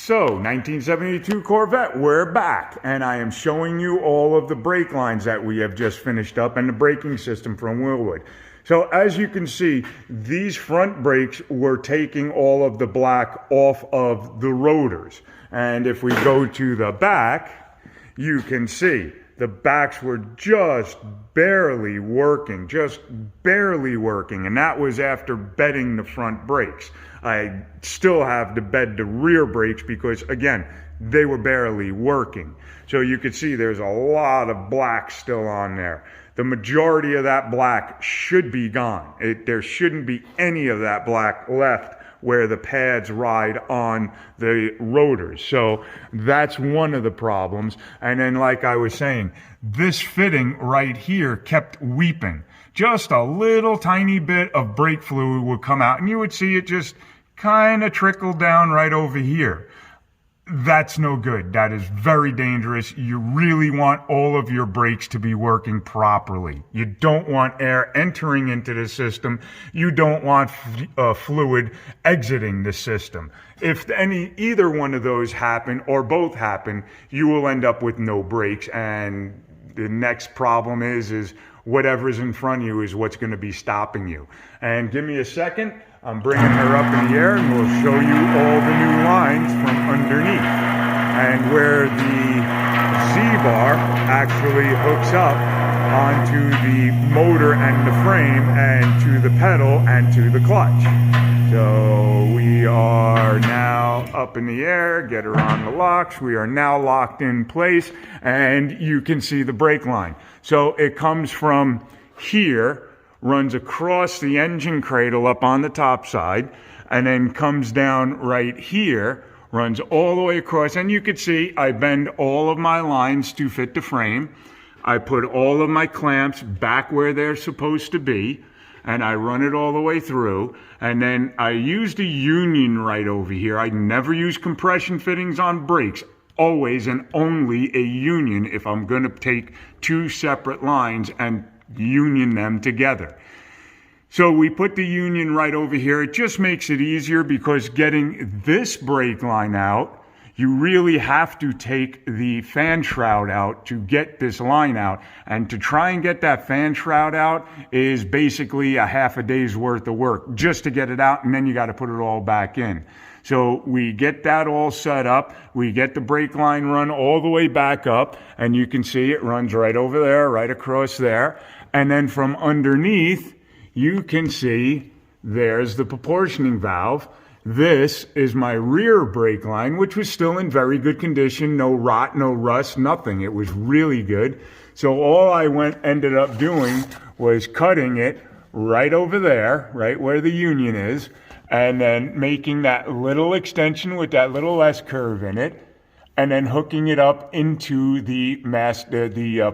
So, 1972 Corvette, we're back, and I am showing you all of the brake lines that we have just finished up and the braking system from Willwood. So, as you can see, these front brakes were taking all of the black off of the rotors. And if we go to the back, you can see the backs were just barely working, and that was after bedding the front brakes. I still have to bed the rear brakes because, again, they were barely working. So you can see there's a lot of black still on there. The majority of that black should be gone. There shouldn't be any of that black left where the pads ride on the rotors. So that's one of the problems. And then, like I was saying, this fitting right here kept weeping. Just a little tiny bit of brake fluid would come out and you would see it just kind of trickle down right over here. That's no good. That is very dangerous. You really want all of your brakes to be working properly. You don't want air entering into the system. You don't want fluid exiting the system. If either one of those happen or both happen, you will end up with no brakes. And the next problem is whatever's in front of you is what's going to be stopping you. And give me a second. I'm bringing her up in the air and we'll show you all the new lines from underneath. And where the Z-bar actually hooks up onto the motor and the frame and to the pedal and to the clutch. So we are now up in the air, get her on the locks. We are now locked in place and you can see the brake line. So it comes from here, runs across the engine cradle up on the top side, and then comes down right here, runs all the way across. And you can see I bend all of my lines to fit the frame. I put all of my clamps back where they're supposed to be, and I run it all the way through. And then I used a union right over here. I never use compression fittings on brakes. Always and only a union if I'm going to take two separate lines and union them together. So we put the union right over here. It just makes it easier because getting this brake line out, you really have to take the fan shroud out to get this line out. And to try and get that fan shroud out is basically a half a day's worth of work just to get it out, and then you got to put it all back in. So we get that all set up. We get the brake line run all the way back up, and you can see it runs right over there, right across there. And then from underneath, you can see there's the proportioning valve. This is my rear brake line, which was still in very good condition. No rot, no rust, nothing. It was really good. So all I ended up doing was cutting it right over there, right where the union is, and then making that little extension with that little S curve in it, and then hooking it up into the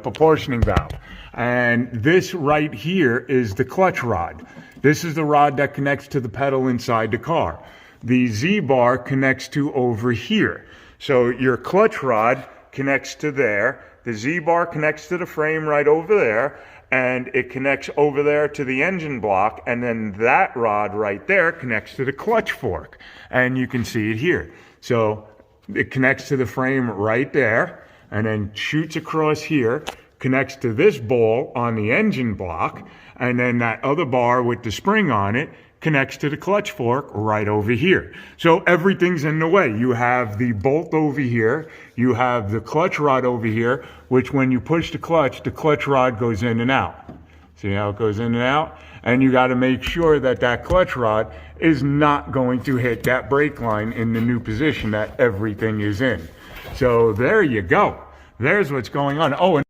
proportioning valve. And this right here is the clutch rod. This is the rod that connects to the pedal inside the car. The Z-bar connects to over here. So your clutch rod connects to there. The Z-bar connects to the frame right over there. And it connects over there to the engine block. And then that rod right there connects to the clutch fork. And you can see it here. So it connects to the frame right there and then shoots across here, connects to this ball on the engine block, and then that other bar with the spring on it connects to the clutch fork right over here. So everything's in the way. You have the bolt over here, you have the clutch rod over here, which when you push the clutch rod goes in and out. See how it goes in and out? And you got to make sure that that clutch rod is not going to hit that brake line in the new position that everything is in. So there you go. There's what's going on. Oh, and